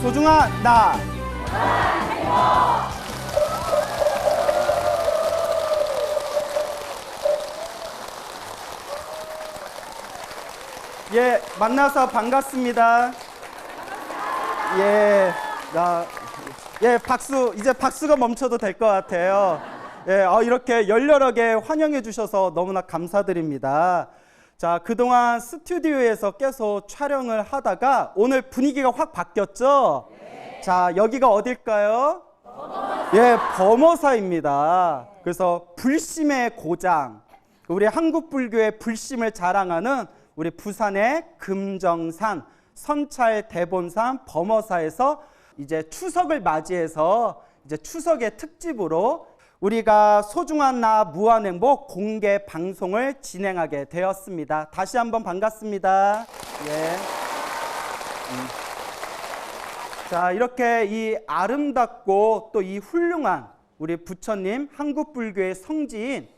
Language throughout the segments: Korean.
소중한 나. 예, 만나서 반갑습니다. 박수, 이제 박수가 멈춰도 될 것 같아요. 이렇게 열렬하게 환영해 주셔서 너무나 감사드립니다. 자, 그동안 스튜디오에서 계속 촬영을 하다가 오늘 분위기가 확 바뀌었죠? 자, 여기가 어딜까요? 범어사입니다. 그래서 불심의 고장, 우리 한국불교의 불심을 자랑하는 우리 부산의 금정산 선찰 대본산 범어사에서 이제 추석을 맞이해서 이제 추석의 특집으로 우리가 소중한 나 무한행복 공개 방송을 진행하게 되었습니다. 다시 한번 반갑습니다. 자, 이렇게 이 아름답고 또 이 훌륭한 우리 부처님 한국불교의 성지인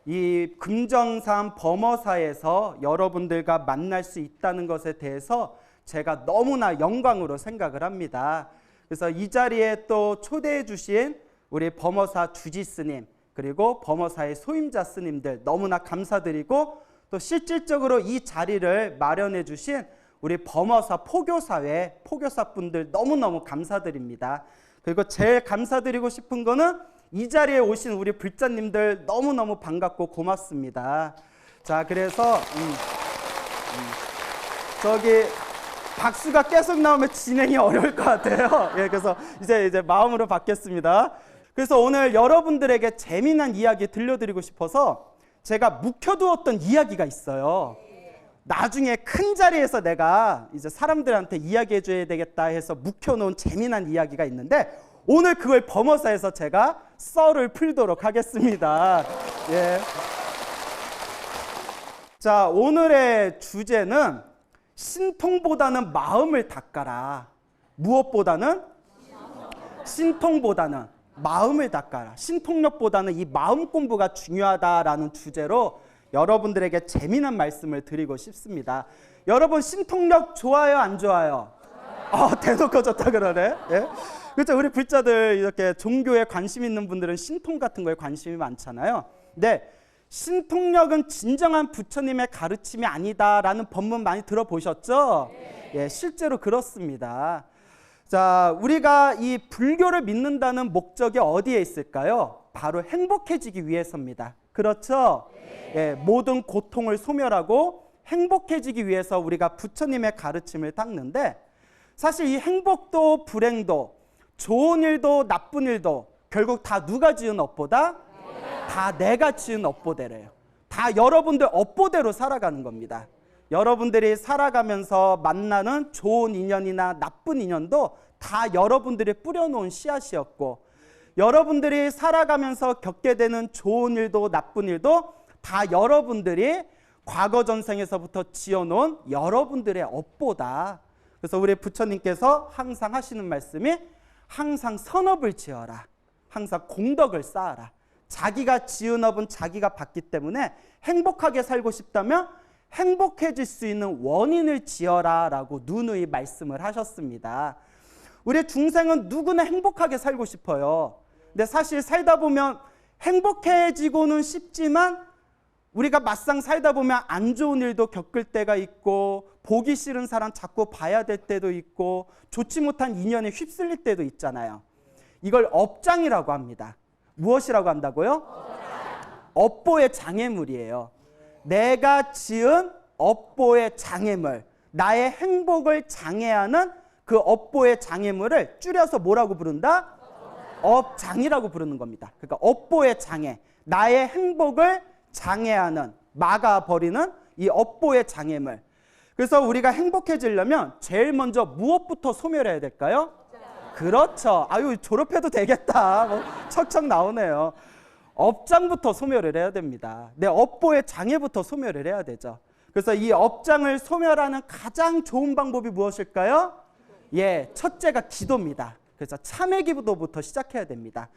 이 금정산 범어사에서 여러분들과 만날 수 있다는 것에 대해서 제가 너무나 영광으로 생각을 합니다. 그래서 이 자리에 또 초대해 주신 우리 범어사 주지 스님, 그리고 범어사의 소임자 스님들 너무나 감사드리고, 또 실질적으로 이 자리를 마련해 주신 우리 범어사 포교사회 포교사분들 너무너무 감사드립니다. 그리고 제일 감사드리고 싶은 거는 이 자리에 오신 우리 불자님들 너무너무 반갑고 고맙습니다. 자, 그래서 저기 박수가 계속 나오면 진행이 어려울 것 같아요. 그래서 이제 마음으로 받겠습니다. 그래서 오늘 여러분들에게 재미난 이야기 들려드리고 싶어서 제가 묵혀두었던 이야기가 있어요. 나중에 큰 자리에서 내가 이제 사람들한테 이야기해줘야 되겠다 해서 묵혀놓은 재미난 이야기가 있는데, 오늘 그걸 범어사에서 제가 썰을 풀도록 하겠습니다. 자, 오늘의 주제는 신통보다는 마음을 닦아라. 무엇보다는? 신통보다는 마음을 닦아라. 신통력보다는 이 마음 공부가 중요하다라는 주제로 여러분들에게 재미난 말씀을 드리고 싶습니다. 여러분, 신통력 좋아요, 안 좋아요? 대놓고 좋다 그러네. 그렇죠. 우리 불자들 이렇게 종교에 관심 있는 분들은 신통 같은 거에 관심이 많잖아요. 근데 신통력은 진정한 부처님의 가르침이 아니다라는 법문 많이 들어보셨죠? 실제로 그렇습니다. 자, 우리가 이 불교를 믿는다는 목적이 어디에 있을까요? 바로 행복해지기 위해서입니다. 그렇죠? 모든 고통을 소멸하고 행복해지기 위해서 우리가 부처님의 가르침을 닦는데, 사실 이 행복도 불행도 좋은 일도 나쁜 일도 결국 다 누가 지은 업보다? 다 내가 지은 업보대래요. 다 여러분들 업보대로 살아가는 겁니다. 여러분들이 살아가면서 만나는 좋은 인연이나 나쁜 인연도 다 여러분들이 뿌려놓은 씨앗이었고, 여러분들이 살아가면서 겪게 되는 좋은 일도 나쁜 일도 다 여러분들이 과거 전생에서부터 지어놓은 여러분들의 업보다. 그래서 우리 부처님께서 항상 하시는 말씀이 항상 선업을 지어라. 항상 공덕을 쌓아라. 자기가 지은 업은 자기가 받기 때문에 행복하게 살고 싶다면 행복해질 수 있는 원인을 지어라 라고 누누이 말씀을 하셨습니다. 우리 중생은 누구나 행복하게 살고 싶어요. 근데 사실 살다 보면 행복해지고는 싶지만 우리가 막상 살다 보면 안 좋은 일도 겪을 때가 있고, 보기 싫은 사람 자꾸 봐야 될 때도 있고, 좋지 못한 인연에 휩쓸릴 때도 있잖아요. 이걸 업장이라고 합니다. 무엇이라고 한다고요? 업보의 장애물이에요. 내가 지은 업보의 장애물, 나의 행복을 장애하는 그 업보의 장애물을 줄여서 뭐라고 부른다? 업장이라고 부르는 겁니다. 그러니까 업보의 장애, 나의 행복을 장애하는, 막아버리는 이 업보의 장애물. 그래서 우리가 행복해지려면 제일 먼저 무엇부터 소멸해야 될까요? 그렇죠. 아유, 졸업해도 되겠다. 척척 나오네요. 업장부터 소멸을 해야 됩니다. 내 업보의 장애부터 소멸을 해야 되죠. 그래서 이 업장을 소멸하는 가장 좋은 방법이 무엇일까요? 첫째가 기도입니다. 그래서 참회 기도부터 시작해야 됩니다.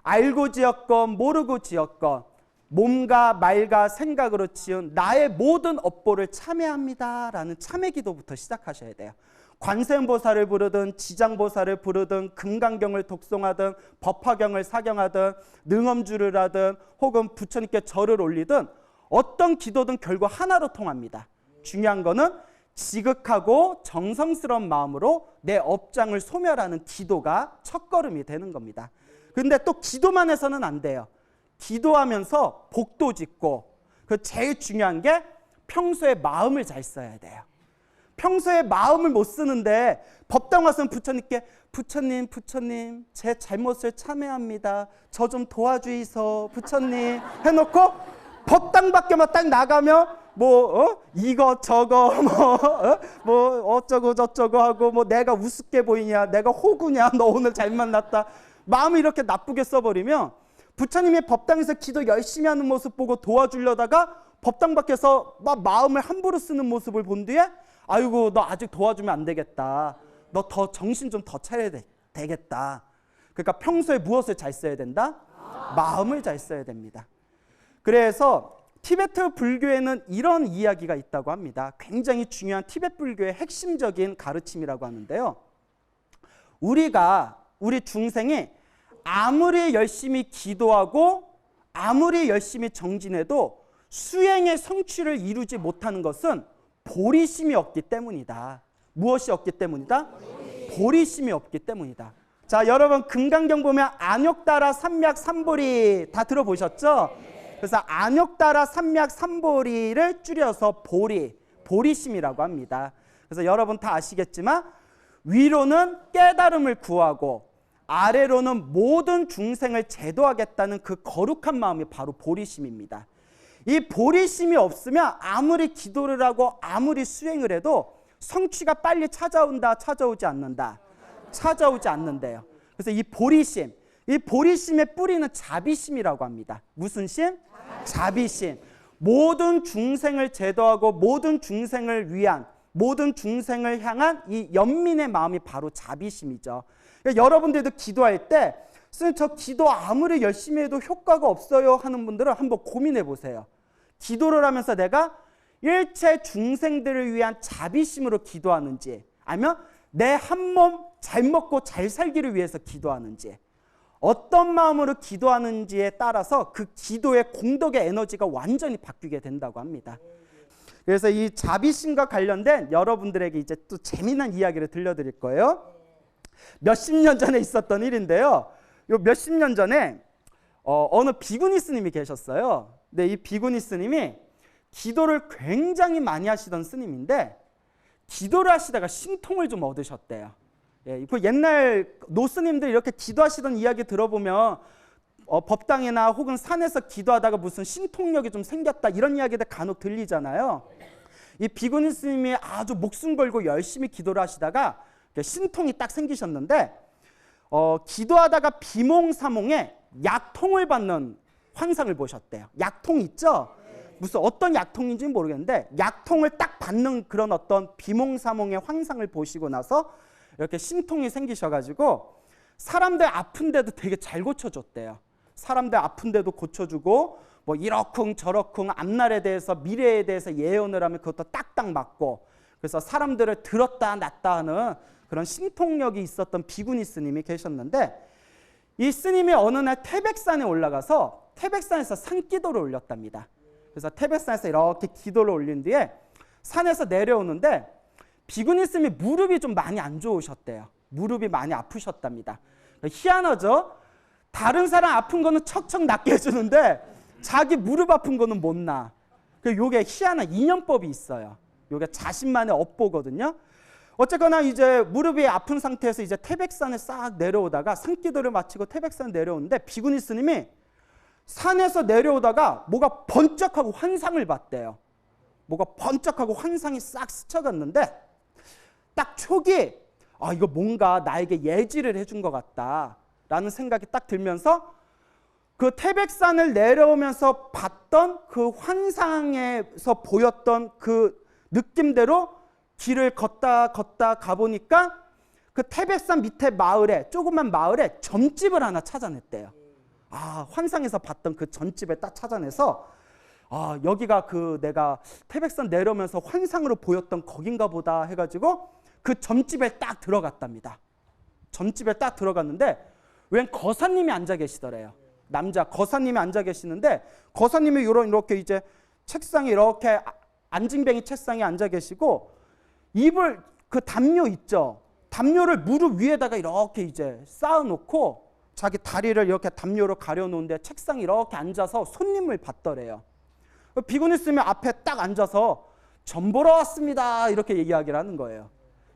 알고 지었건 모르고 지었건 몸과 말과 생각으로 지은 나의 모든 업보를 참회합니다 라는 참회 기도부터 시작하셔야 돼요. 관세음보살을 부르든 지장보살을 부르든 금강경을 독송하든 법화경을 사경하든 능엄주를 하든 혹은 부처님께 절을 올리든 어떤 기도든 결국 하나로 통합니다. 중요한 거는 지극하고 정성스러운 마음으로 내 업장을 소멸하는 기도가 첫걸음이 되는 겁니다. 근데 또 기도만 해서는 안 돼요. 기도하면서 복도 짓고 그 제일 중요한 게 평소에 마음을 잘 써야 돼요. 평소에 마음을 못 쓰는데 법당 와서는 부처님께 부처님 제 잘못을 참회합니다. 저 좀 도와주이소 부처님 해놓고 법당 밖에만 딱 나가면 이거 저거 어쩌고 저쩌고 하고 내가 우습게 보이냐, 내가 호구냐, 너 오늘 잘 만났다. 마음을 이렇게 나쁘게 써버리면 부처님이 법당에서 기도 열심히 하는 모습 보고 도와주려다가 법당 밖에서 막 마음을 함부로 쓰는 모습을 본 뒤에 아이고 너 아직 도와주면 안 되겠다. 너 더 정신 좀 더 차려야 되겠다. 그러니까 평소에 무엇을 잘 써야 된다? 마음을 잘 써야 됩니다. 그래서 티베트 불교에는 이런 이야기가 있다고 합니다. 굉장히 중요한 티베트 불교의 핵심적인 가르침이라고 하는데요. 우리 중생이 아무리 열심히 기도하고 아무리 열심히 정진해도 수행의 성취를 이루지 못하는 것은 보리심이 없기 때문이다. 무엇이 없기 때문이다? 보리심이 없기 때문이다. 자, 여러분 금강경 보면 안욕따라 삼맥 삼보리 다 들어보셨죠? 그래서 안욕따라 삼맥 삼보리를 줄여서 보리심이라고 합니다. 그래서 여러분 다 아시겠지만 위로는 깨달음을 구하고 아래로는 모든 중생을 제도하겠다는 그 거룩한 마음이 바로 보리심입니다. 이 보리심이 없으면 아무리 기도를 하고 아무리 수행을 해도 성취가 빨리 찾아온다, 찾아오지 않는다? 찾아오지 않는데요. 그래서 이 보리심의 뿌리는 자비심이라고 합니다. 무슨 심? 자비심. 모든 중생을 제도하고 모든 중생을 위한, 모든 중생을 향한 이 연민의 마음이 바로 자비심이죠. 그러니까 여러분들도 기도할 때 선생님 저 기도 아무리 열심히 해도 효과가 없어요 하는 분들은 한번 고민해 보세요. 기도를 하면서 내가 일체 중생들을 위한 자비심으로 기도하는지 아니면 내 한 몸 잘 먹고 잘 살기를 위해서 기도하는지 어떤 마음으로 기도하는지에 따라서 그 기도의 공덕의 에너지가 완전히 바뀌게 된다고 합니다. 그래서 이 자비심과 관련된 여러분들에게 이제 또 재미난 이야기를 들려드릴 거예요. 몇십 년 전에 있었던 일인데요. 요 몇십 년 전에 어느 비구니 스님이 계셨어요. 근데 이 비구니 스님이 기도를 굉장히 많이 하시던 스님인데 기도를 하시다가 신통을 좀 얻으셨대요. 예, 그 옛날 노스님들 이렇게 기도하시던 이야기 들어보면 법당이나 혹은 산에서 기도하다가 무슨 신통력이 좀 생겼다 이런 이야기들 간혹 들리잖아요. 이 비구니 스님이 아주 목숨 걸고 열심히 기도를 하시다가 신통이 딱 생기셨는데 기도하다가 비몽사몽에 약통을 받는 환상을 보셨대요. 약통 있죠? 무슨 어떤 약통인지는 모르겠는데 약통을 딱 받는 그런 어떤 비몽사몽의 환상을 보시고 나서 이렇게 신통이 생기셔가지고 사람들 아픈데도 되게 잘 고쳐줬대요. 사람들 아픈데도 고쳐주고 뭐 이러쿵 저러쿵 앞날에 대해서 미래에 대해서 예언을 하면 그것도 딱딱 맞고 그래서 사람들을 들었다 놨다 하는 그런 신통력이 있었던 비구니 스님이 계셨는데 이 스님이 어느 날 태백산에 올라가서 태백산에서 산기도를 올렸답니다. 그래서 태백산에서 이렇게 기도를 올린 뒤에 산에서 내려오는데 비구니 스님이 무릎이 좀 많이 안 좋으셨대요. 무릎이 많이 아프셨답니다. 희한하죠? 다른 사람 아픈 거는 척척 낫게 해주는데 자기 무릎 아픈 거는 못 나. 요게 희한한 인연법이 있어요. 요게 자신만의 업보거든요. 어쨌거나 이제 무릎이 아픈 상태에서 이제 태백산에 싹 내려오다가 산기도를 마치고 태백산 내려오는데 비구니 스님이 산에서 내려오다가 뭐가 번쩍하고 환상을 봤대요. 뭐가 번쩍하고 환상이 싹 스쳐갔는데 딱 촉이 이거 뭔가 나에게 예지를 해준 것 같다라는 생각이 딱 들면서 그 태백산을 내려오면서 봤던 그 환상에서 보였던 그 느낌대로 길을 걷다 가보니까 그 태백산 밑에 마을에 조그만 마을에 점집을 하나 찾아냈대요. 환상에서 봤던 그 점집을 딱 찾아내서 여기가 그 내가 태백산 내려오면서 환상으로 보였던 거긴가 보다 해가지고 그 점집에 딱 들어갔답니다. 점집에 딱 들어갔는데 웬 거사님이 앉아 계시더래요. 남자 거사님이 앉아 계시는데 거사님이 이렇게 이제 책상에 이렇게 안징뱅이 책상에 앉아 계시고 입을 그 담요 있죠. 담요를 무릎 위에다가 이렇게 이제 쌓아놓고 자기 다리를 이렇게 담요로 가려놓은데 책상에 이렇게 앉아서 손님을 받더래요. 비구니 스님이 앞에 딱 앉아서 점 보러 왔습니다 이렇게 이야기를 하는 거예요.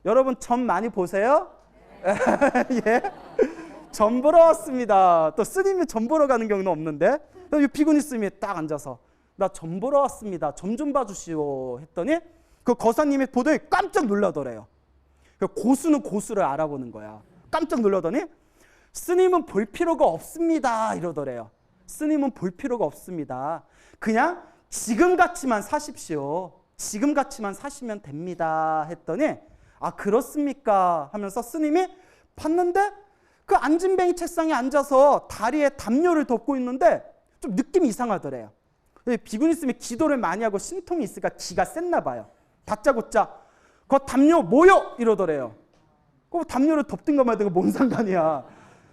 여러분 점 많이 보세요? 예? 점 보러 왔습니다. 또 스님이 점 보러 가는 경우는 없는데 비구니 스님이 딱 앉아서 나 점 보러 왔습니다. 점 좀 봐주시오 했더니 그 거사님이 보더니 깜짝 놀라더래요. 고수는 고수를 알아보는 거야. 깜짝 놀라더니 스님은 볼 필요가 없습니다 이러더래요. 스님은 볼 필요가 없습니다. 그냥 지금같이만 사십시오. 지금같이만 사시면 됩니다 했더니 아 그렇습니까 하면서 스님이 봤는데 그 안진뱅이 책상에 앉아서 다리에 담요를 덮고 있는데 좀 느낌이 이상하더래요. 비구니 스님이 기도를 많이 하고 신통이 있으니까 기가 셌나 봐요. 다짜고짜 그 담요 뭐요? 이러더래요. 그 담요를 덮든가 말든가 뭔 상관이야.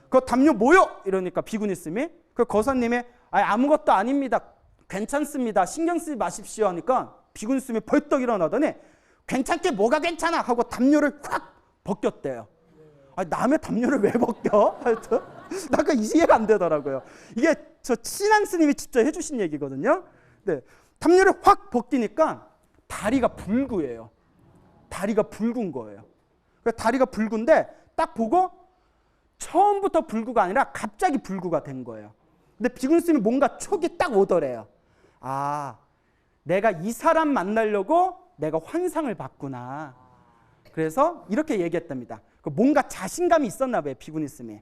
그 담요 뭐요? 이러니까 비구니 스님이 그 거사님이 아무것도 아닙니다. 괜찮습니다. 신경 쓰지 마십시오 하니까 비구니 스님이 벌떡 일어나더니 괜찮게 뭐가 괜찮아 하고 담요를 확 벗겼대요. 남의 담요를 왜 벗겨? 하여튼 나가 이해가 안 되더라고요. 이게 저 친한 스님이 직접 해주신 얘기거든요. 네, 담요를 확 벗기니까 다리가 불구예요. 다리가 붉은 거예요. 다리가 붉은데 딱 보고 처음부터 불구가 아니라 갑자기 불구가 된 거예요. 근데 비구니 스님이 뭔가 촉이 딱 오더래요. 아, 내가 이 사람 만나려고 내가 환상을 봤구나. 그래서 이렇게 얘기했답니다. 뭔가 자신감이 있었나 봐요. 비구니 스님이.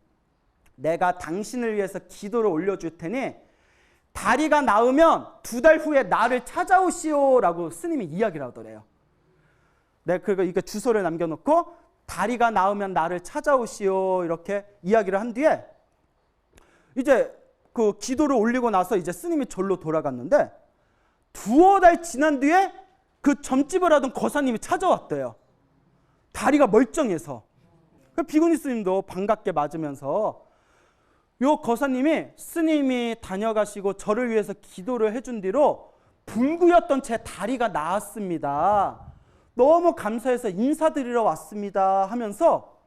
내가 당신을 위해서 기도를 올려줄 테니 다리가 나으면 2달 후에 나를 찾아오시오라고 스님이 이야기를 하더래요. 그리고 이거 주소를 남겨놓고 다리가 나으면 나를 찾아오시오 이렇게 이야기를 한 뒤에 이제 그 기도를 올리고 나서 이제 스님이 절로 돌아갔는데 2달 지난 뒤에 그 점집을 하던 거사님이 찾아왔대요. 다리가 멀쩡해서. 비구니 스님도 반갑게 맞으면서 요 거사님이 스님이 다녀가시고 저를 위해서 기도를 해준 뒤로 불구였던 제 다리가 나았습니다. 너무 감사해서 인사드리러 왔습니다 하면서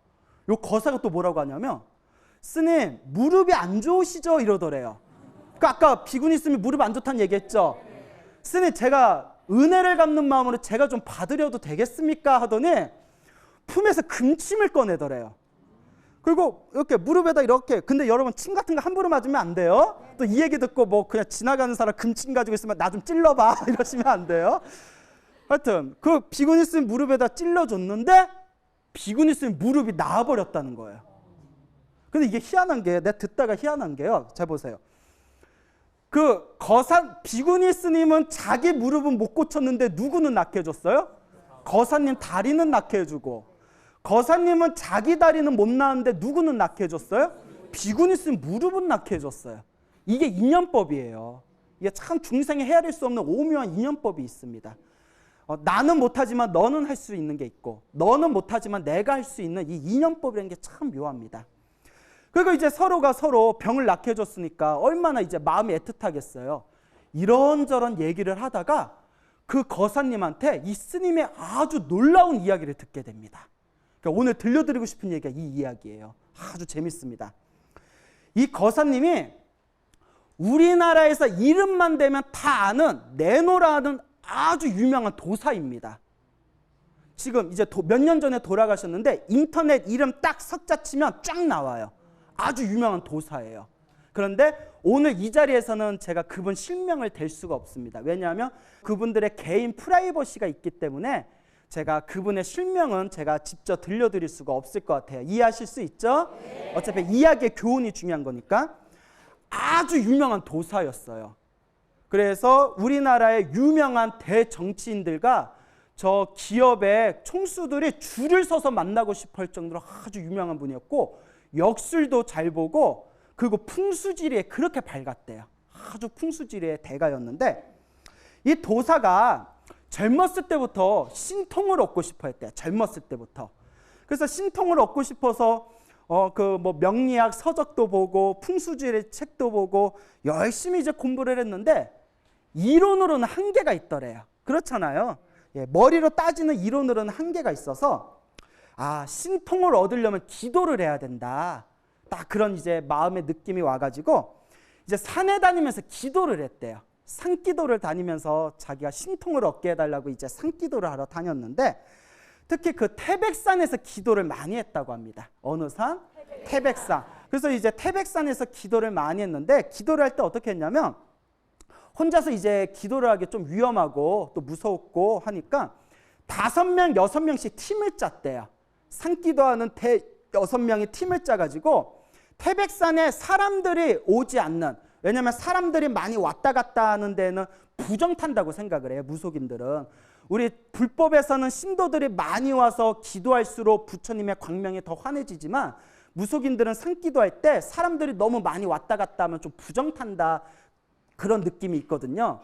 요 거사가 또 뭐라고 하냐면 스님 무릎이 안 좋으시죠? 이러더래요. 그러니까 아까 비구니 스님이 무릎 안 좋다는 얘기했죠. 스님 제가 은혜를 갚는 마음으로 제가 좀 받으려도 되겠습니까? 하더니 품에서 금침을 꺼내더래요. 그리고 이렇게 무릎에다 이렇게 근데 여러분 침 같은 거 함부로 맞으면 안 돼요. 또 이 얘기 듣고 뭐 그냥 지나가는 사람 금침 가지고 있으면 나 좀 찔러봐 이러시면 안 돼요. 하여튼 그 비구니 스님 무릎에다 찔러줬는데 비구니 스님 무릎이 나아버렸다는 거예요. 근데 이게 희한한 게 내가 듣다가 희한한 게요. 잘 보세요. 그 비구니 스님은 자기 무릎은 못 고쳤는데 누구는 낫게 해줬어요? 거사님 다리는 낫게 해주고 거사님은 자기 다리는 못 나았는데 누구는 낫게 해줬어요? 비구니 스님 무릎은 낫게 해줬어요. 이게 인연법이에요. 이게 참 중생에 헤아릴 수 없는 오묘한 인연법이 있습니다. 나는 못하지만 너는 할 수 있는 게 있고 너는 못하지만 내가 할 수 있는 이 인연법이라는 게 참 묘합니다. 그리고 이제 서로가 서로 병을 낫게 해줬으니까 얼마나 이제 마음이 애틋하겠어요. 이런저런 얘기를 하다가 그 거사님한테 이 스님의 아주 놀라운 이야기를 듣게 됩니다. 그러니까 오늘 들려드리고 싶은 얘기가 이 이야기예요. 아주 재밌습니다. 이 거사님이 우리나라에서 이름만 대면 다 아는 네노라는 아주 유명한 도사입니다. 지금 이제 몇 년 전에 돌아가셨는데 인터넷 이름 딱 석자 치면 쫙 나와요. 아주 유명한 도사예요. 그런데 오늘 이 자리에서는 제가 그분 실명을 댈 수가 없습니다. 왜냐하면 그분들의 개인 프라이버시가 있기 때문에 제가 그분의 실명은 제가 직접 들려드릴 수가 없을 것 같아요. 이해하실 수 있죠? 네. 어차피 이야기의 교훈이 중요한 거니까. 아주 유명한 도사였어요. 그래서 우리나라의 유명한 대정치인들과 저 기업의 총수들이 줄을 서서 만나고 싶어 할 정도로 아주 유명한 분이었고 역술도 잘 보고 그리고 풍수지리에 그렇게 밝았대요. 아주 풍수지리의 대가였는데 이 도사가 젊었을 때부터 신통을 얻고 싶어 했대요. 젊었을 때부터. 그래서 신통을 얻고 싶어서 그 뭐 명리학 서적도 보고 풍수지리 책도 보고 열심히 이제 공부를 했는데 이론으로는 한계가 있더래요. 그렇잖아요. 예, 머리로 따지는 이론으로는 한계가 있어서 신통을 얻으려면 기도를 해야 된다. 딱 그런 이제 마음의 느낌이 와가지고 이제 산에 다니면서 기도를 했대요. 산기도를 다니면서 자기가 신통을 얻게 해달라고 이제 산기도를 하러 다녔는데 특히 그 태백산에서 기도를 많이 했다고 합니다. 어느 산? 태백산. 그래서 이제 태백산에서 기도를 많이 했는데 기도를 할 때 어떻게 했냐면 혼자서 이제 기도를 하기 좀 위험하고 또 무섭고 하니까 5명, 6명씩 팀을 짰대요. 산기도하는 6명이 팀을 짜가지고 태백산에 사람들이 오지 않는, 왜냐하면 사람들이 많이 왔다 갔다 하는 데는 부정탄다고 생각을 해요. 무속인들은. 우리 불법에서는 신도들이 많이 와서 기도할수록 부처님의 광명이 더 환해지지만 무속인들은 산기도할 때 사람들이 너무 많이 왔다 갔다 하면 좀 부정탄다, 그런 느낌이 있거든요.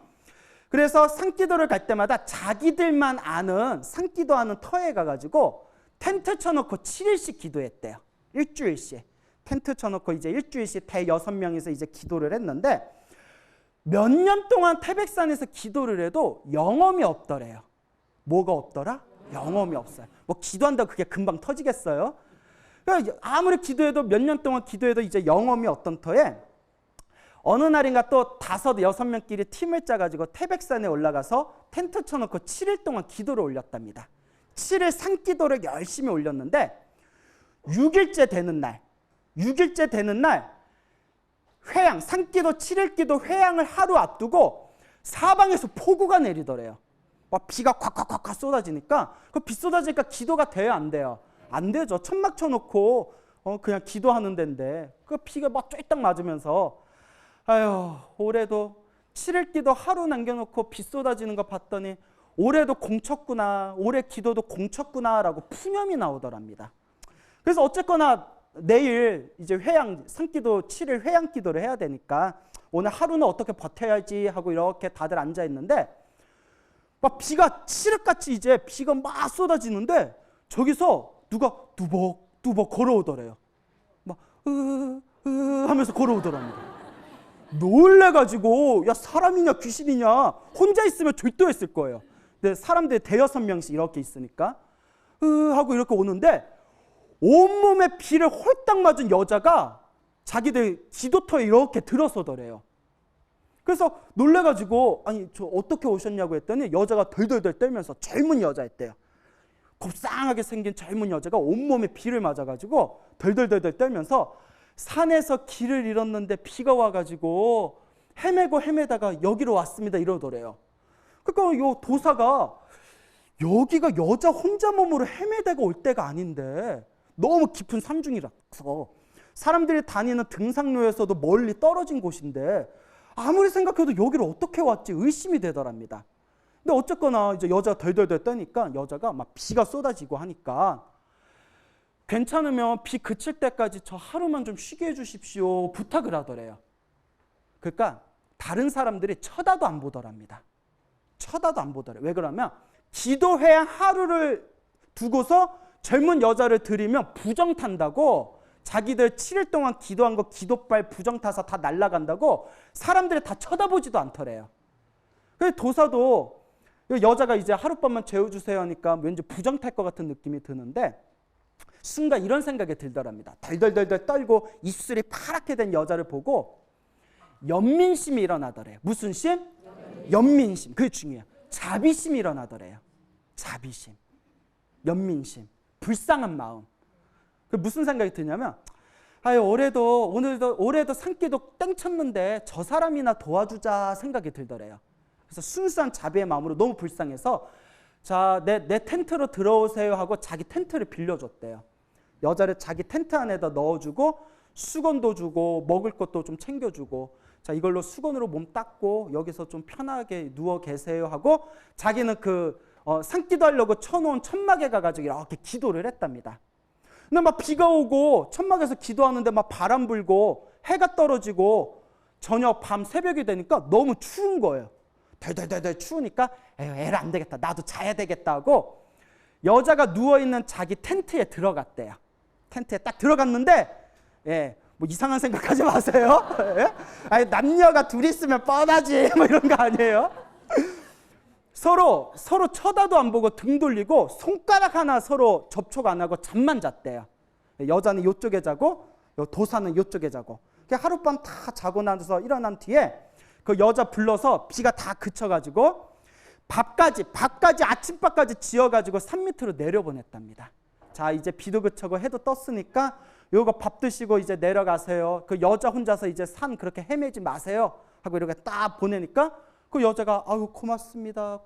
그래서 산기도를 갈 때마다 자기들만 아는 산기도하는 터에 가가지고 텐트 쳐놓고 7일씩 기도했대요. 일주일씩. 텐트 쳐놓고 이제 일주일씩 6명이서 이제 기도를 했는데 몇 년 동안 태백산에서 기도를 해도 영험이 없더래요. 뭐가 없더라? 영험이 없어요. 뭐 기도한다고 그게 금방 터지겠어요? 그러니까 아무리 기도해도 몇 년 동안 기도해도 이제 영험이 없던 터에 어느 날인가 또 5, 6명끼리 팀을 짜가지고 태백산에 올라가서 텐트 쳐놓고 7일 동안 기도를 올렸답니다. 7일 산기도를 열심히 올렸는데 6일째 되는 날 회양, 산기도 7일 기도 회양을 하루 앞두고 사방에서 폭우가 내리더래요. 막 비가 콱콱콱 쏟아지니까 그 비 쏟아지니까 기도가 돼요, 안 돼요? 안 되죠. 천막 쳐놓고 그냥 기도하는 데인데 그 비가 막 쫄딱 맞으면서 아유, 올해도 7일 기도 하루 남겨놓고 비 쏟아지는 거 봤더니 올해도 공쳤구나, 올해 기도도 공쳤구나라고 푸념이 나오더랍니다. 그래서 어쨌거나 내일 이제 산기도 7일 회양 기도를 해야 되니까 오늘 하루는 어떻게 버텨야지 하고 이렇게 다들 앉아 있는데 막 비가 칠흑같이 이제 비가 막 쏟아지는데 저기서 누가 뚜벅뚜벅 걸어오더래요. 막 하면서 걸어오더랍니다. 놀래가지고 야 사람이냐 귀신이냐, 혼자 있으면 절도했을 거예요. 근데 사람들이 5-6명씩 이렇게 있으니까 하고 이렇게 오는데 온몸에 비를 홀딱 맞은 여자가 자기들 기도터에 이렇게 들어서더래요. 그래서 놀래가지고 아니 저 어떻게 오셨냐고 했더니 여자가 덜덜덜 떨면서 젊은 여자였대요. 곱상하게 생긴 젊은 여자가 온몸에 비를 맞아가지고 덜덜덜 떨면서 산에서 길을 잃었는데 비가 와가지고 헤매다가 여기로 왔습니다 이러더래요. 그러니까 요 도사가 여기가 여자 혼자 몸으로 헤매다가 올 때가 아닌데 너무 깊은 산중이라서 사람들이 다니는 등산로에서도 멀리 떨어진 곳인데 아무리 생각해도 여기를 어떻게 왔지 의심이 되더랍니다. 근데 어쨌거나 이제 여자가 덜덜덜 떠니까 여자가 막 비가 쏟아지고 하니까 괜찮으면 비 그칠 때까지 저 하루만 좀 쉬게 해주십시오 부탁을 하더래요. 그러니까 다른 사람들이 쳐다도 안 보더랍니다. 쳐다도 안 보더래요. 왜 그러면 기도회 하루를 두고서 젊은 여자를 들이면 부정탄다고, 자기들 7일 동안 기도한 거 기도발 부정타서 다 날아간다고 사람들이 다 쳐다보지도 않더래요. 그래서 도사도 여자가 이제 하룻밤만 재워주세요 하니까 왠지 부정탈 것 같은 느낌이 드는데 순간 이런 생각이 들더랍니다. 덜덜덜덜 떨고 입술이 파랗게 된 여자를 보고 연민심이 일어나더래요. 무슨 심? 연민심. 그게 중요해요. 자비심이 일어나더래요. 자비심, 연민심, 불쌍한 마음. 그 무슨 생각이 드냐면 아유 올해도 산기도 땡쳤는데 저 사람이나 도와주자 생각이 들더래요. 그래서 순수한 자비의 마음으로 너무 불쌍해서 자, 내 텐트로 들어오세요 하고 자기 텐트를 빌려줬대요. 여자를 자기 텐트 안에다 넣어주고 수건도 주고 먹을 것도 좀 챙겨주고 자 이걸로 수건으로 몸 닦고 여기서 좀 편하게 누워 계세요 하고 자기는 산기도 하려고 쳐놓은 천막에 가가지고 이렇게 기도를 했답니다. 근데 막 비가 오고 천막에서 기도하는데 막 바람 불고 해가 떨어지고 저녁 밤 새벽이 되니까 너무 추운 거예요. 덜덜덜덜 추우니까 에휴 에라 안 되겠다 나도 자야 되겠다 하고 여자가 누워있는 자기 텐트에 들어갔대요. 텐트에 딱 들어갔는데 뭐 이상한 생각하지 마세요. 아니, 남녀가 둘이 있으면 뻔하지 뭐 이런 거 아니에요. 서로 쳐다도 안 보고 등 돌리고 손가락 하나 서로 접촉 안 하고 잠만 잤대요. 여자는 이쪽에 자고 도사는 이쪽에 자고. 하룻밤 다 자고 나서 일어난 뒤에 그 여자 불러서 비가 다 그쳐가지고 밥까지 아침밥까지 지어가지고 산 밑으로 내려보냈답니다. 자, 이제 비도 그쳐고 해도 떴으니까 요거 밥 드시고 이제 내려가세요. 그 여자 혼자서 이제 산 그렇게 헤매지 마세요 하고 이렇게 딱 보내니까 그 여자가 아유 고맙습니다.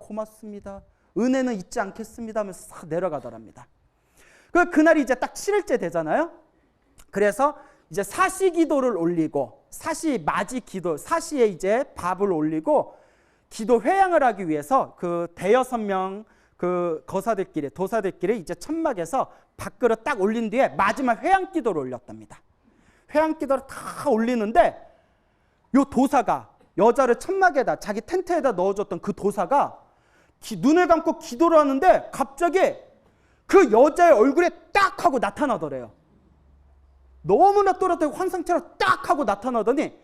은혜는 잊지 않겠습니다 하면서 싹 내려가더랍니다. 그날이 이제 딱 7일째 되잖아요. 그래서 이제 사시 기도를 올리고 맞이 기도, 사시에 이제 밥을 올리고 기도 회양을 하기 위해서 그 대여섯 명 그 도사들끼리 이제 천막에서 밥그릇 딱 올린 뒤에 마지막 회양 기도를 올렸답니다. 회양 기도를 다 올리는데 요 도사가 여자를 천막에다 자기 텐트에다 넣어줬던 그 도사가 눈을 감고 기도를 하는데 갑자기 그 여자의 얼굴에 딱 하고 나타나더래요. 너무나 또렷하게 환상처럼 딱 하고 나타나더니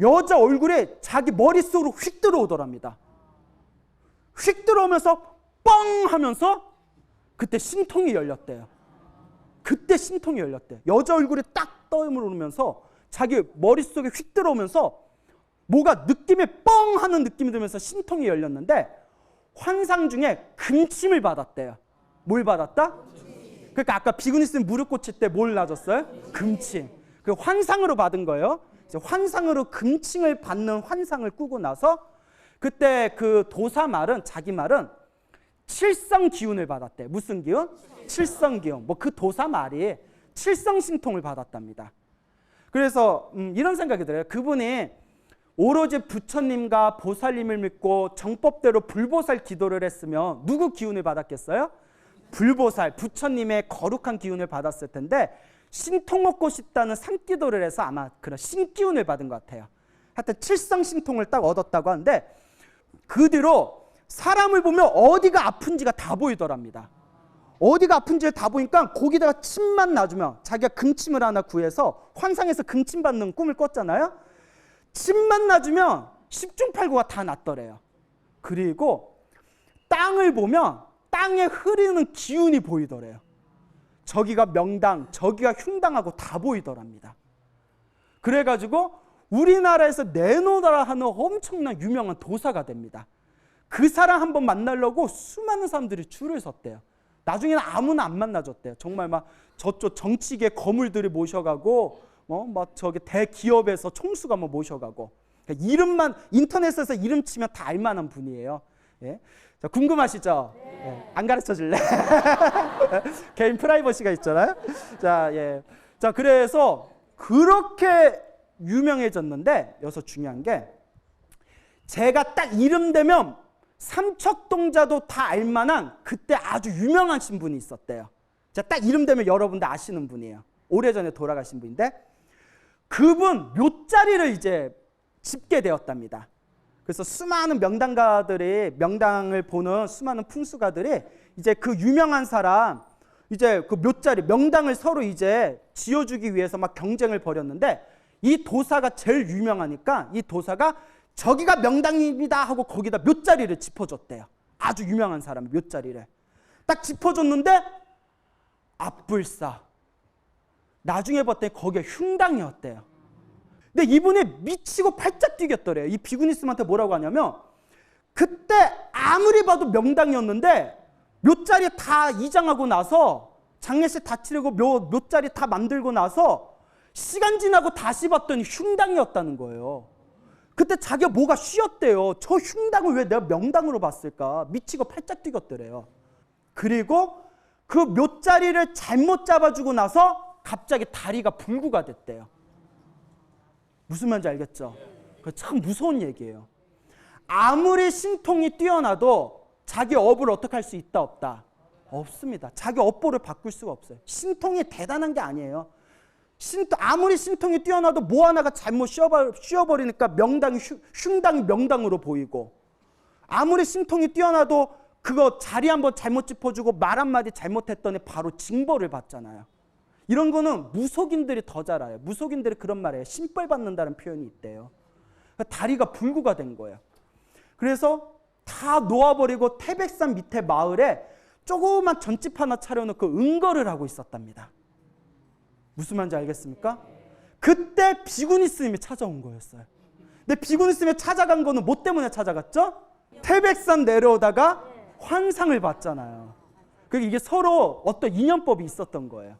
여자 얼굴에 자기 머릿속으로 휙 들어오더랍니다. 휙 들어오면서 뻥 하면서 그때 신통이 열렸대요. 여자 얼굴에 딱 떠오르면서 자기 머릿속에 휙 들어오면서 뭐가 느낌이 뻥 하는 느낌이 들면서 신통이 열렸는데 환상 중에 금침을 받았대요. 뭘 받았다? 그러니까 아까 비구니스는 무릎 꽂힐 때 뭘 놔줬어요? 금침. 그 환상으로 받은 거예요. 이제 환상으로 금침을 받는 환상을 꾸고 나서 그때 그 도사 말은 자기 말은 칠성 기운을 받았대. 무슨 기운? 칠성 기운. 뭐 그 도사 말이 칠성 신통을 받았답니다. 그래서 이런 생각이 들어요. 그분이 오로지 부처님과 보살님을 믿고 정법대로 불보살 기도를 했으면 누구 기운을 받았겠어요? 불보살, 부처님의 거룩한 기운을 받았을 텐데 신통 얻고 싶다는 산기도를 해서 아마 그런 신기운을 받은 것 같아요. 하여튼 칠성 신통을 딱 얻었다고 하는데 그 뒤로 사람을 보면 어디가 아픈지가 다 보이더랍니다. 어디가 아픈지 다 보니까 거기다가 침만 놔주면 자기가 금침을 하나 구해서 환상에서 금침 받는 꿈을 꿨잖아요. 침만 놔주면 십중팔구가 다 낫더래요. 그리고 땅을 보면 땅에 흐르는 기운이 보이더래요. 저기가 명당, 저기가 흉당하고 다 보이더랍니다. 그래가지고 우리나라에서 내노다라 하는 엄청난 유명한 도사가 됩니다. 그 사람 한번 만나려고 수많은 사람들이 줄을 섰대요. 나중에는 아무나 안 만나줬대요. 정말 막 저쪽 정치계 거물들이 모셔가고 막 저기 대기업에서 총수가 뭐 모셔가고 그러니까 이름만 인터넷에서 이름 치면 다 알만한 분이에요. 예? 자, 궁금하시죠? 네. 예. 안 가르쳐 줄래? 개인 프라이버시가 있잖아요. 자, 예. 자, 그래서 그렇게 유명해졌는데 여기서 중요한 게 제가 딱 이름 대면 삼척동자도 다 알만한 그때 아주 유명한 신분이 있었대요. 자, 딱 이름 대면 여러분들 아시는 분이에요. 오래전에 돌아가신 분인데 그분 묘자리를 이제 집게 되었답니다. 그래서 수많은 명당가들이 명당을 보는 수많은 풍수가들이 이제 그 유명한 사람 이제 그 묘자리 명당을 서로 이제 지어주기 위해서 막 경쟁을 벌였는데 이 도사가 제일 유명하니까 이 도사가 저기가 명당입니다 하고 거기다 묘자리를 짚어줬대요. 아주 유명한 사람 묘자리를 딱 짚어줬는데 앞불사 나중에 봤더니 거기가 흉당이었대요. 근데 이분이 미치고 팔짝 뛰겠더래요. 이 비구니스한테 뭐라고 하냐면 그때 아무리 봐도 명당이었는데 묘자리 다 이장하고 나서 장례식 다 치르고 묘자리 다 만들고 나서 시간 지나고 다시 봤더니 흉당이었다는 거예요. 그때 자기가 뭐가 쉬었대요. 저 흉당을 왜 내가 명당으로 봤을까? 미치고 팔짝 뛰겠더래요. 그리고 그 묘자리를 잘못 잡아주고 나서 갑자기 다리가 불구가 됐대요. 무슨 말인지 알겠죠? 참 무서운 얘기예요. 아무리 신통이 뛰어나도 자기 업을 어떻게 할 수 있다 없다? 없습니다. 자기 업보를 바꿀 수가 없어요. 신통이 대단한 게 아니에요. 아무리 신통이 뛰어나도 뭐 하나가 잘못 쉬어버리니까 명당이 흉당이 명당으로 보이고 아무리 신통이 뛰어나도 그거 자리 한번 잘못 짚어주고 말 한마디 잘못했더니 바로 징벌을 받잖아요. 이런 거는 무속인들이 더 잘 알아요. 무속인들이 그런 말이에요. 신벌 받는다는 표현이 있대요. 다리가 불구가 된 거예요. 그래서 다 놓아버리고 태백산 밑에 마을에 조그만 전집 하나 차려놓고 은거를 하고 있었답니다. 무슨 말인지 알겠습니까? 그때 비구니 스님이 찾아온 거였어요. 근데 비구니 스님이 찾아간 거는 뭐 때문에 찾아갔죠? 태백산 내려오다가 환상을 봤잖아요. 그러니까 이게 서로 어떤 인연법이 있었던 거예요.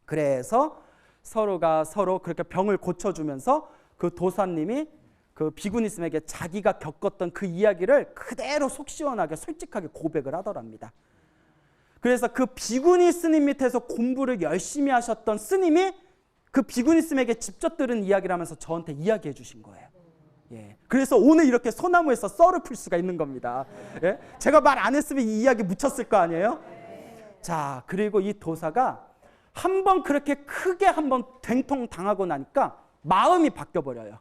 그래서 서로가 서로 그렇게 병을 고쳐주면서 그 도사님이 그 비구니 스님에게 자기가 겪었던 그 이야기를 그대로 속 시원하게 솔직하게 고백을 하더랍니다. 그래서 그 비구니 스님 밑에서 공부를 열심히 하셨던 스님이 그 비구니 스님에게 직접 들은 이야기를 하면서 저한테 이야기해 주신 거예요. 예. 그래서 오늘 이렇게 소나무에서 썰을 풀 수가 있는 겁니다. 예? 제가 말 안 했으면 이 이야기 묻혔을 거 아니에요? 자, 그리고 이 도사가 한번 그렇게 크게 한번 된통 당하고 나니까 마음이 바뀌어 버려요.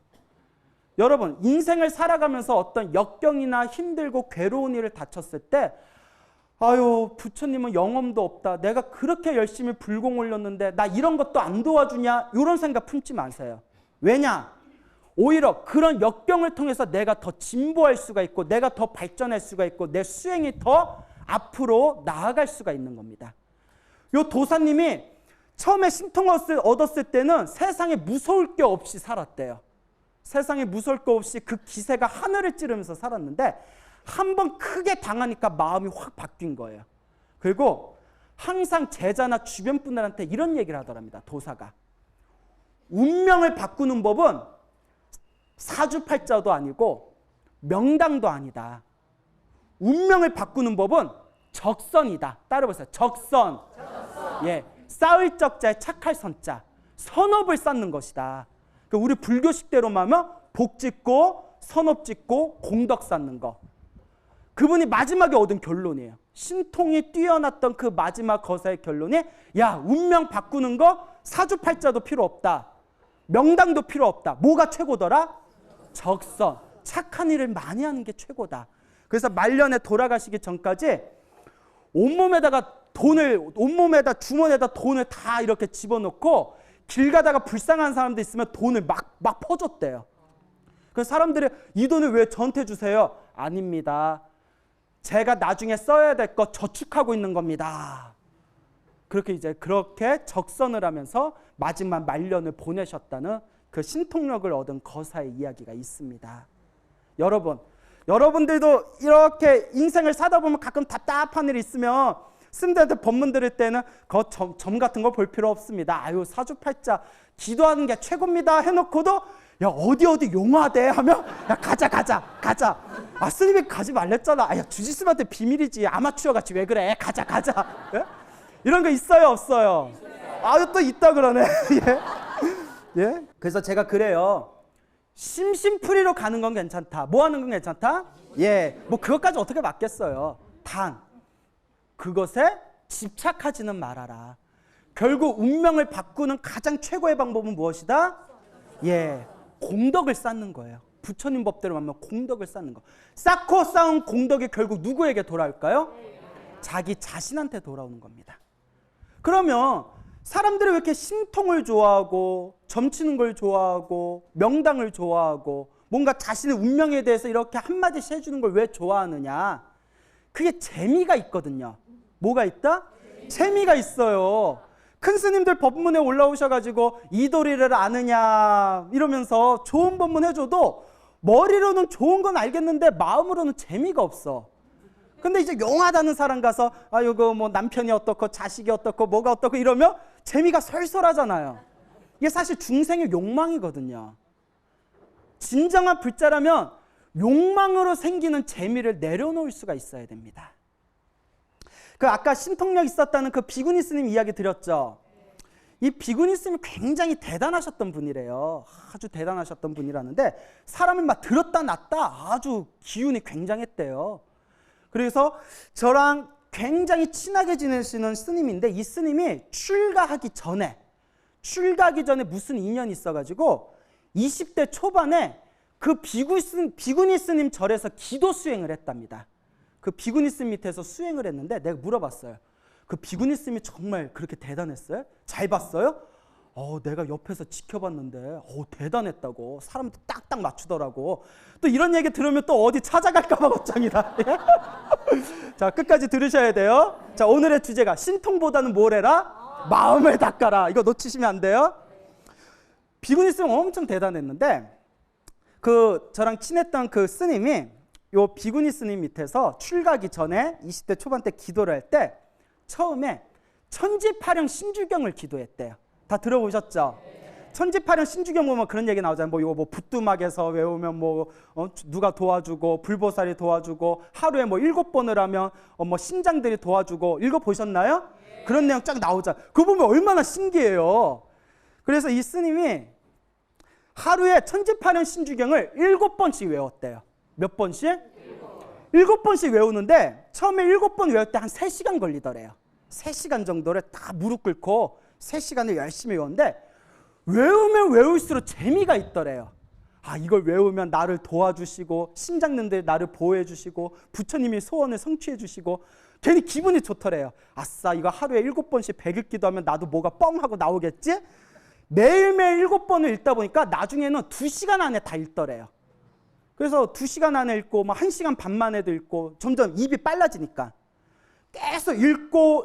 여러분, 인생을 살아가면서 어떤 역경이나 힘들고 괴로운 일을 닥쳤을 때 아유, 부처님은 영험도 없다. 내가 그렇게 열심히 불공 올렸는데 나 이런 것도 안 도와주냐? 이런 생각 품지 마세요. 왜냐? 오히려 그런 역경을 통해서 내가 더 진보할 수가 있고 내가 더 발전할 수가 있고 내 수행이 더 앞으로 나아갈 수가 있는 겁니다. 요 도사님이 처음에 신통을 얻었을 때는 세상에 무서울 게 없이 살았대요. 세상에 무서울 거 없이 그 기세가 하늘을 찌르면서 살았는데 한번 크게 당하니까 마음이 확 바뀐 거예요. 그리고 항상 제자나 주변 분들한테 이런 얘기를 하더랍니다. 도사가. 운명을 바꾸는 법은 사주팔자도 아니고 명당도 아니다. 운명을 바꾸는 법은 적선이다. 따라해보세요. 적선. 예, 쌓을 적자에 착할 선자. 선업을 쌓는 것이다. 그러니까 우리 불교식대로 말하면 복 짓고 선업 짓고 공덕 쌓는 거. 그분이 마지막에 얻은 결론이에요. 신통이 뛰어났던 그 마지막 거사의 결론이 야, 운명 바꾸는 거 사주팔자도 필요 없다. 명당도 필요 없다. 뭐가 최고더라? 적선. 착한 일을 많이 하는 게 최고다. 그래서 말년에 돌아가시기 전까지 온몸에다 주머니에다 돈을 다 이렇게 집어넣고 길 가다가 불쌍한 사람들 있으면 돈을 막 퍼줬대요. 그래서 사람들이 이 돈을 왜 저한테 주세요? 아닙니다. 제가 나중에 써야 될 거 저축하고 있는 겁니다. 그렇게 적선을 하면서 마지막 말년을 보내셨다는 그 신통력을 얻은 거사의 이야기가 있습니다. 여러분들도 이렇게 인생을 사다 보면 가끔 답답한 일이 있으면 스님들한테 법문 들을 때는 그 점 같은 거 볼 필요 없습니다. 아유, 사주팔자 기도하는 게 최고입니다 해놓고도 야, 어디 용화돼 하면 야, 가자. 아, 스님이 가지 말랬잖아. 야, 주지스님한테 비밀이지. 아마추어 같이 왜 그래? 가자. 예? 이런 거 있어요, 없어요? 아유, 또 있다 그러네. 예? 예? 그래서 제가 그래요. 심심풀이로 가는 건 괜찮다. 뭐 하는 건 괜찮다? 예, 뭐 그것까지 어떻게 맞겠어요. 단 그것에 집착하지는 말아라. 결국 운명을 바꾸는 가장 최고의 방법은 무엇이다? 예, 공덕을 쌓는 거예요. 부처님 법대로 하면 공덕을 쌓는 거. 쌓고 쌓은 공덕이 결국 누구에게 돌아올까요? 자기 자신한테 돌아오는 겁니다. 그러면 사람들이 왜 이렇게 신통을 좋아하고 점치는 걸 좋아하고 명당을 좋아하고 뭔가 자신의 운명에 대해서 이렇게 한마디씩 해주는 걸 왜 좋아하느냐? 그게 재미가 있거든요. 뭐가 있다? 재미가 있어요. 큰 스님들 법문에 올라오셔가지고 이도리를 아느냐 이러면서 좋은 법문 해줘도 머리로는 좋은 건 알겠는데 마음으로는 재미가 없어. 근데 이제 용하다는 사람 가서 아, 이거 뭐 남편이 어떻고 자식이 어떻고 뭐가 어떻고 이러면 재미가 설설하잖아요. 이게 사실 중생의 욕망이거든요. 진정한 불자라면 욕망으로 생기는 재미를 내려놓을 수가 있어야 됩니다. 그 아까 신통력 있었다는 그 비구니 스님 이야기 드렸죠. 이 비구니 스님이 굉장히 대단하셨던 분이래요. 아주 대단하셨던 분이라는데 사람을 막 들었다 놨다 아주 기운이 굉장했대요. 그래서 저랑 굉장히 친하게 지내시는 스님인데 이 스님이 출가하기 전에 무슨 인연이 있어가지고 20대 초반에 그 비구니 스님 절에서 기도 수행을 했답니다. 그 비구니스 밑에서 수행을 했는데 내가 물어봤어요. 그 비구니스님이 정말 그렇게 대단했어요? 잘 봤어요? 내가 옆에서 지켜봤는데 대단했다고. 사람도 딱딱 맞추더라고. 또 이런 얘기 들으면 또 어디 찾아갈까 봐 걱정이다. 자, 끝까지 들으셔야 돼요. 자, 오늘의 주제가 신통보다는 뭘 해라? 마음을 닦아라. 이거 놓치시면 안 돼요. 비구니스는 엄청 대단했는데 저랑 친했던 그 스님이 요 비구니스님 밑에서 출가하기 전에 20대 초반 때 기도를 할 때 처음에 천지파령 신주경을 기도했대요. 다 들어보셨죠? 천지파령 신주경 보면 그런 얘기 나오잖아요. 이거 붓두막에서 외우면 누가 도와주고 불보살이 도와주고 하루에 7번을 하면 신장들이 도와주고 읽어보셨나요? 그런 내용 쫙 나오잖아요. 그거 보면 얼마나 신기해요. 그래서 이 스님이 하루에 천지파령 신주경을 7번씩 외웠대요. 몇 번씩? 7번씩 외우는데 처음에 7번 외울 때 한 3시간 걸리더래요. 3시간 정도를 다 무릎 꿇고 3시간을 열심히 외웠는데 외우면 외울수록 재미가 있더래요. 이걸 외우면 나를 도와주시고 신장님들이 나를 보호해 주시고 부처님이 소원을 성취해 주시고 괜히 기분이 좋더래요. 아싸, 이거 하루에 7번씩 100일 기도하면 나도 뭐가 뻥 하고 나오겠지? 매일매일 7번을 읽다 보니까 나중에는 2시간 안에 다 읽더래요. 그래서 2시간 안에 읽고 1시간 반 만에도 읽고 점점 입이 빨라지니까 계속 읽고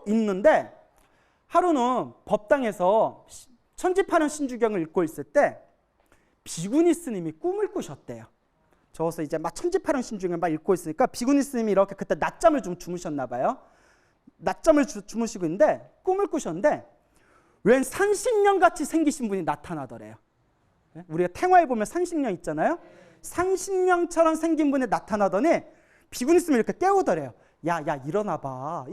읽는데 하루는 법당에서 천지파령 신주경을 읽고 있을 때 비구니스님이 꿈을 꾸셨대요. 저어서 이제 천지파령 신주경을 읽고 있으니까 비구니스님이 이렇게 그때 낮잠을 좀 주무셨나 봐요. 낮잠을 주무시고 있는데 꿈을 꾸셨는데 웬 산신령같이 생기신 분이 나타나더래요. 우리가 태화에 보면 산신령 있잖아요. 산신령처럼 생긴 분이 나타나더니 비구니스님이 이렇게 깨우더래요. 야, 일어나봐.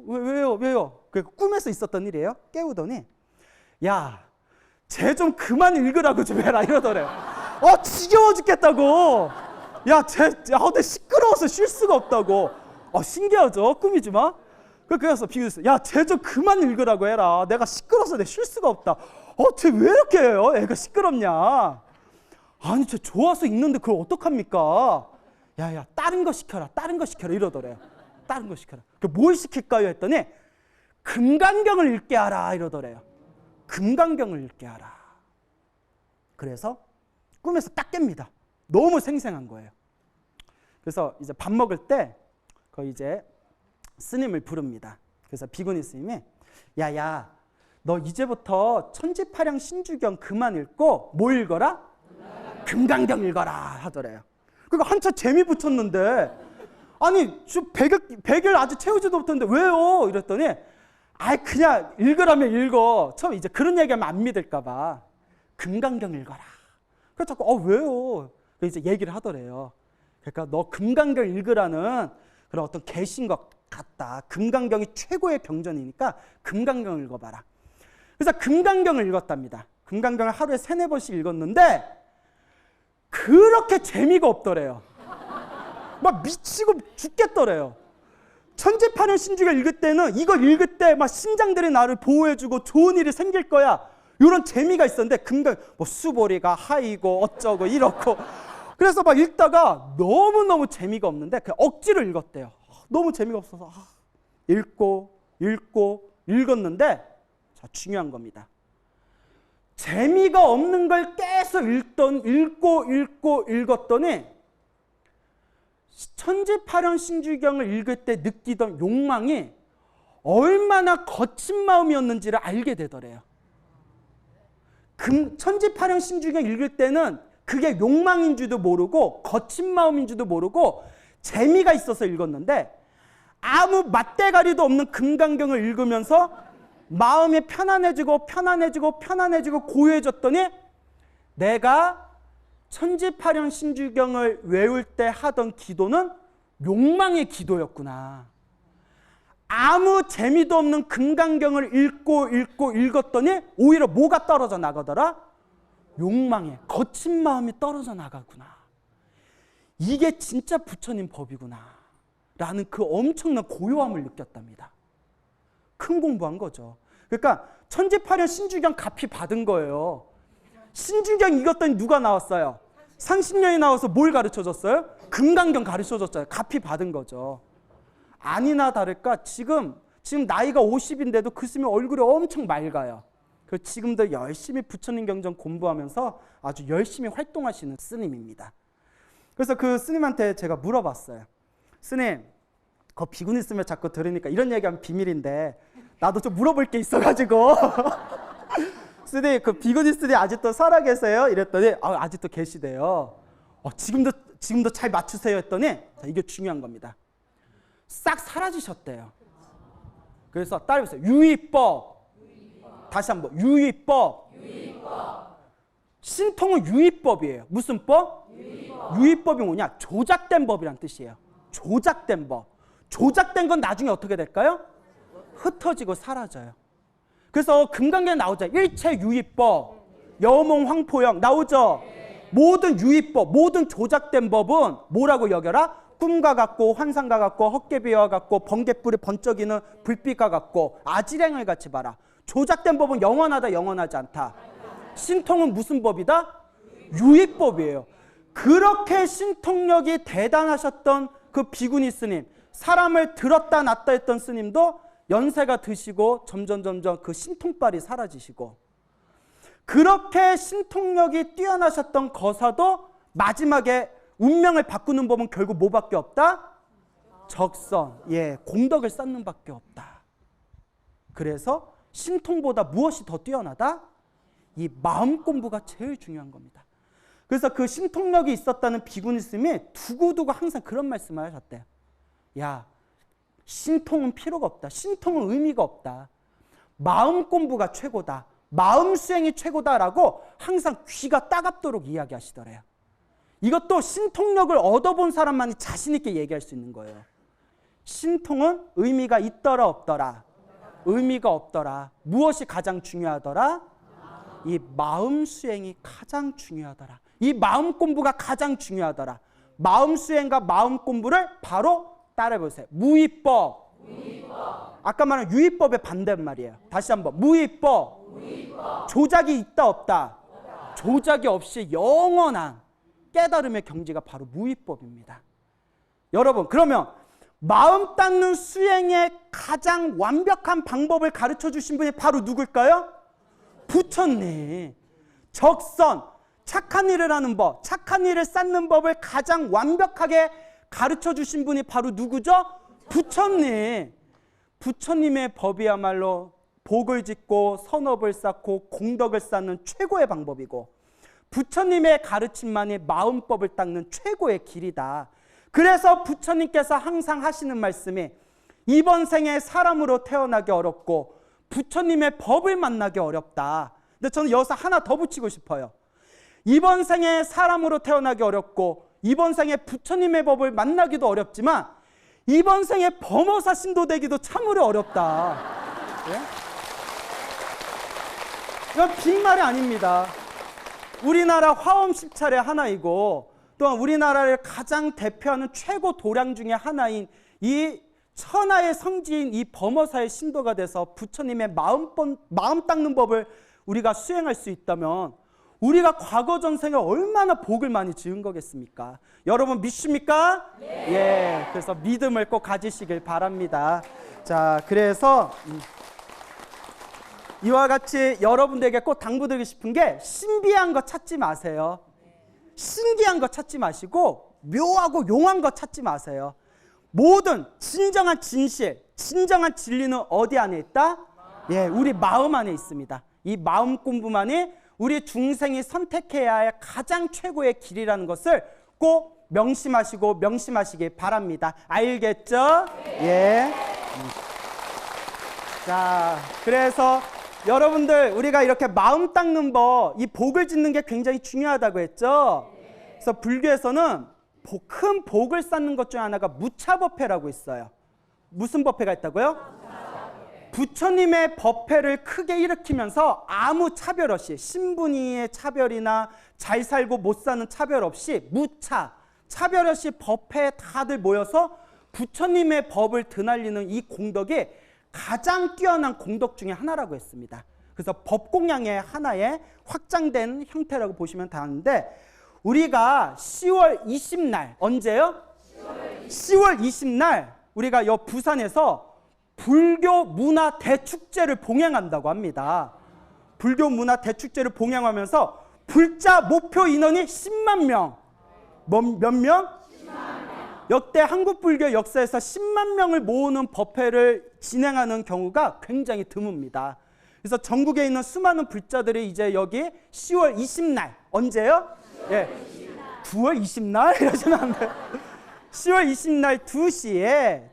왜요? 그 꿈에서 있었던 일이에요. 깨우더니 야, 쟤 좀 그만 읽으라고 좀 해라 이러더래요. 지겨워 죽겠다고. 내 시끄러워서 쉴 수가 없다고. 신기하죠? 꿈이지만. 그래서 비교했어요. 야, 쟤 좀 그만 읽으라고 해라. 내가 시끄러워서 쉴 수가 없다. 쟤 왜 이렇게 해요? 애가 시끄럽냐? 아니, 쟤 좋아서 읽는데 그걸 어떡합니까? 야, 다른 거 시켜라 이러더래요. 다른 거 시켜라. 뭘 시킬까요? 했더니 금강경을 읽게 하라 이러더래요. 금강경을 읽게 하라. 그래서 꿈에서 딱 깹니다. 너무 생생한 거예요. 그래서 이제 밥 먹을 때 이제 스님을 부릅니다. 그래서 비구니 스님이 야, 너 이제부터 천지파령 신주경 그만 읽고 뭐 읽어라? 금강경 읽어라 하더래요. 그러니까 한참 재미 붙였는데 아니 100일 아직 채우지도 못했는데 왜요? 이랬더니 그냥 읽으라면 읽어. 처음 이제 그런 얘기하면 안 믿을까 봐 금강경 읽어라. 그래서 자꾸 왜요? 이제 얘기를 하더래요. 그러니까 너 금강경 읽으라는 그런 어떤 계신 것 같다. 금강경이 최고의 병전이니까 금강경을 읽어봐라. 그래서 금강경을 읽었답니다. 금강경을 하루에 3-4번씩 읽었는데 그렇게 재미가 없더래요. 미치고 죽겠더래요. 천지파령 신주경 읽을 때는 이걸 읽을 때 신장들이 나를 보호해주고 좋은 일이 생길 거야. 이런 재미가 있었는데 금강 수보리가 하이고 어쩌고 이렇고 그래서 읽다가 너무너무 재미가 없는데 그냥 억지로 읽었대요. 너무 재미가 없어서 읽고 읽었는데 자, 중요한 겁니다. 재미가 없는 걸 계속 읽었더니 천지파령 신주경을 읽을 때 느끼던 욕망이 얼마나 거친 마음이었는지를 알게 되더래요. 천지파령 신주경 읽을 때는 그게 욕망인지도 모르고 거친 마음인지도 모르고 재미가 있어서 읽었는데 아무 맛대가리도 없는 금강경을 읽으면서 마음이 편안해지고 고요해졌더니 내가 천지파령 신주경을 외울 때 하던 기도는 욕망의 기도였구나. 아무 재미도 없는 금강경을 읽었더니 오히려 뭐가 떨어져 나가더라? 욕망의 거친 마음이 떨어져 나가구나. 이게 진짜 부처님 법이구나 라는 그 엄청난 고요함을 느꼈답니다. 큰 공부한 거죠. 그러니까 천지파령 신주경 값이 받은 거예요. 신주경 읽었더니 누가 나왔어요? 산신령이 나와서 뭘 가르쳐줬어요? 금강경 가르쳐줬잖아요. 갚이 받은 거죠. 아니나 다를까 지금 나이가 50인데도 그 스님 얼굴이 엄청 맑아요. 그 지금도 열심히 부처님 경전 공부하면서 아주 열심히 활동하시는 스님입니다. 그래서 그 스님한테 제가 물어봤어요. 스님, 그 비구니 스님 자꾸 들으니까 이런 얘기하면 비밀인데 나도 좀 물어볼 게 있어가지고 스님, 그 비구니 스님 아직도 살아계세요? 이랬더니 아직도 계시대요. 지금도 잘 맞추세요 했더니 자, 이게 중요한 겁니다. 싹 사라지셨대요. 그래서 따라해보세요. 유의법. 다시 한번 유의법. 신통은 유의법이에요. 무슨 법? 유의법이 뭐냐? 조작된 법이란 뜻이에요. 조작된 법. 조작된 건 나중에 어떻게 될까요? 흩어지고 사라져요. 그래서 금강경에 나오죠. 일체유의법, 여몽황포영 나오죠. 모든 유의법, 모든 조작된 법은 뭐라고 여겨라? 꿈과 같고 환상과 같고 헛개비와 같고 번개불이 번쩍이는 불빛과 같고 아지랭을 같이 봐라. 조작된 법은 영원하다, 영원하지 않다. 신통은 무슨 법이다? 유의법이에요. 그렇게 신통력이 대단하셨던 그 비구니 스님, 사람을 들었다 놨다 했던 스님도 연세가 드시고 점점 그 신통빨이 사라지시고, 그렇게 신통력이 뛰어나셨던 거사도 마지막에 운명을 바꾸는 법은 결국 뭐밖에 없다? 적선, 공덕을 쌓는 밖에 없다. 그래서 신통보다 무엇이 더 뛰어나다? 이 마음 공부가 제일 중요한 겁니다. 그래서 그 신통력이 있었다는 비구니 스님이 두고두고 항상 그런 말씀을 하셨대요. 야, 신통은 필요가 없다. 신통은 의미가 없다. 마음 공부가 최고다. 마음 수행이 최고다라고 항상 귀가 따갑도록 이야기하시더래요. 이것도 신통력을 얻어본 사람만이 자신 있게 얘기할 수 있는 거예요. 신통은 의미가 있더라 없더라? 의미가 없더라. 무엇이 가장 중요하더라? 이 마음 수행이 가장 중요하더라. 이 마음 공부가 가장 중요하더라. 마음 수행과 마음 공부를 바로 따라해보세요. 무의법. 아까 말한 유의법의 반대말이에요. 다시 한번. 무의법. 조작이 있다 없다? 조작이 없이 영원한 깨달음의 경지가 바로 무의법입니다. 여러분, 그러면 마음 닦는 수행의 가장 완벽한 방법을 가르쳐 주신 분이 바로 누굴까요? 부처님. 적선, 착한 일을 하는 법, 착한 일을 쌓는 법을 가장 완벽하게 가르쳐 주신 분이 바로 누구죠? 부처님. 부처님의 법이야말로 복을 짓고 선업을 쌓고 공덕을 쌓는 최고의 방법이고, 부처님의 가르침만이 마음법을 닦는 최고의 길이다. 그래서 부처님께서 항상 하시는 말씀이 이번 생에 사람으로 태어나기 어렵고 부처님의 법을 만나기 어렵다. 근데 저는 여기서 하나 더 붙이고 싶어요. 이번 생에 사람으로 태어나기 어렵고 이번 생에 부처님의 법을 만나기도 어렵지만 이번 생에 범어사 신도 되기도 참으로 어렵다. 예? 이건 빈말이 아닙니다. 우리나라 화엄 10차례 하나이고 또한 우리나라를 가장 대표하는 최고 도량 중에 하나인 이 천하의 성지인 이 범어사의 신도가 돼서 부처님의 마음 닦는 법을 우리가 수행할 수 있다면 우리가 과거 전생에 얼마나 복을 많이 지은 거겠습니까? 여러분 믿습니까? 네. 예, 그래서 믿음을 꼭 가지시길 바랍니다. 자, 그래서 이와 같이 여러분들에게 꼭 당부드리고 싶은 게 신비한 거 찾지 마세요. 신기한 거 찾지 마시고 묘하고 용한 거 찾지 마세요. 모든 진정한 진실, 진정한 진리는 어디 안에 있다? 예, 우리 마음 안에 있습니다. 이 마음 공부만이 우리 중생이 선택해야 할 가장 최고의 길이라는 것을 꼭 명심하시기 바랍니다. 알겠죠? 예. 자, 그래서 여러분들 우리가 이렇게 마음 닦는 법, 이 복을 짓는 게 굉장히 중요하다고 했죠? 그래서 불교에서는 큰 복을 쌓는 것 중 하나가 무차법회라고 있어요. 무슨 법회가 있다고요? 부처님의 법회를 크게 일으키면서 아무 차별 없이 신분이의 차별이나 잘 살고 못 사는 차별 없이 차별 없이 법회에 다들 모여서 부처님의 법을 드날리는 이 공덕이 가장 뛰어난 공덕 중에 하나라고 했습니다. 그래서 법공양의 하나의 확장된 형태라고 보시면 되는데 우리가 10월 20날 언제요? 10월 20날 우리가 여 부산에서 불교 문화 대축제를 봉행한다고 합니다. 불교 문화 대축제를 봉행하면서 불자 목표 인원이 10만 명. 몇 명? 10만 명. 역대 한국 불교 역사에서 10만 명을 모으는 법회를 진행하는 경우가 굉장히 드뭅니다. 그래서 전국에 있는 수많은 불자들이 이제 여기 10월 20날 언제요? 9월 20날 이러시면 안 돼요. 10월 20날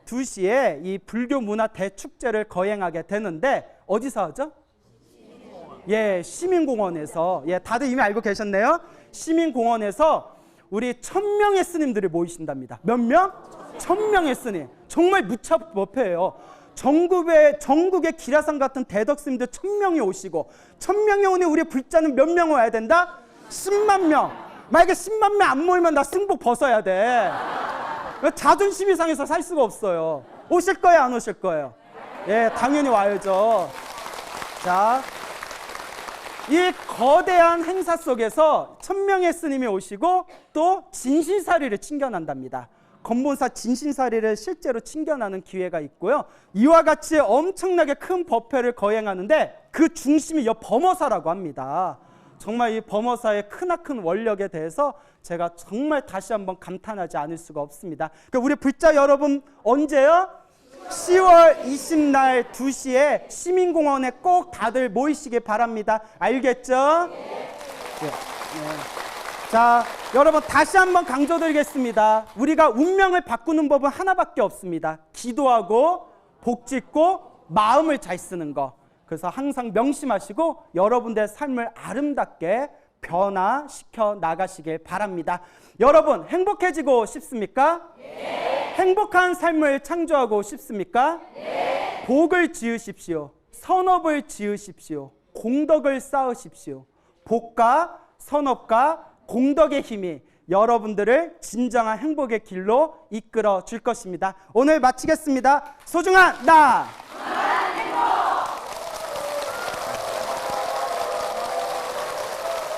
2시에 이 불교 문화 대축제를 거행하게 되는데 어디서 하죠? 시민공원에서. 다들 이미 알고 계셨네요. 시민공원에서 우리 1000명의 스님들이 모이신답니다. 몇 명? 1000명의 스님. 정말 무차 법회예요. 전국의 기라상 같은 대덕스님들 1000명이 오시고 1000명이 오니 우리 불자는 몇 명 와야 된다? 10만 명. 만약에 10만 명 안 모이면 나 승복 벗어야 돼. 자존심이 상해서 살 수가 없어요. 오실 거예요, 안 오실 거예요? 당연히 와야죠. 자, 이 거대한 행사 속에서 1000명의 스님이 오시고 또 진실사리를 챙겨난답니다. 건본사 진실사리를 실제로 챙겨나는 기회가 있고요. 이와 같이 엄청나게 큰 법회를 거행하는데 그 중심이 범어사라고 합니다. 정말 이 범어사의 크나큰 원력에 대해서 제가 정말 다시 한번 감탄하지 않을 수가 없습니다. 그러니까 우리 불자 여러분 언제요? 10월 20날 2시에 시민공원에 꼭 다들 모이시길 바랍니다. 알겠죠? 네. 자, 여러분 다시 한번 강조드리겠습니다. 우리가 운명을 바꾸는 법은 하나밖에 없습니다. 기도하고 복짓고 마음을 잘 쓰는 거. 그래서 항상 명심하시고 여러분들의 삶을 아름답게 변화시켜 나가시길 바랍니다. 여러분 행복해지고 싶습니까? 네. 행복한 삶을 창조하고 싶습니까? 네. 복을 지으십시오. 선업을 지으십시오. 공덕을 쌓으십시오. 복과 선업과 공덕의 힘이 여러분들을 진정한 행복의 길로 이끌어 줄 것입니다. 오늘 마치겠습니다. 소중한 나!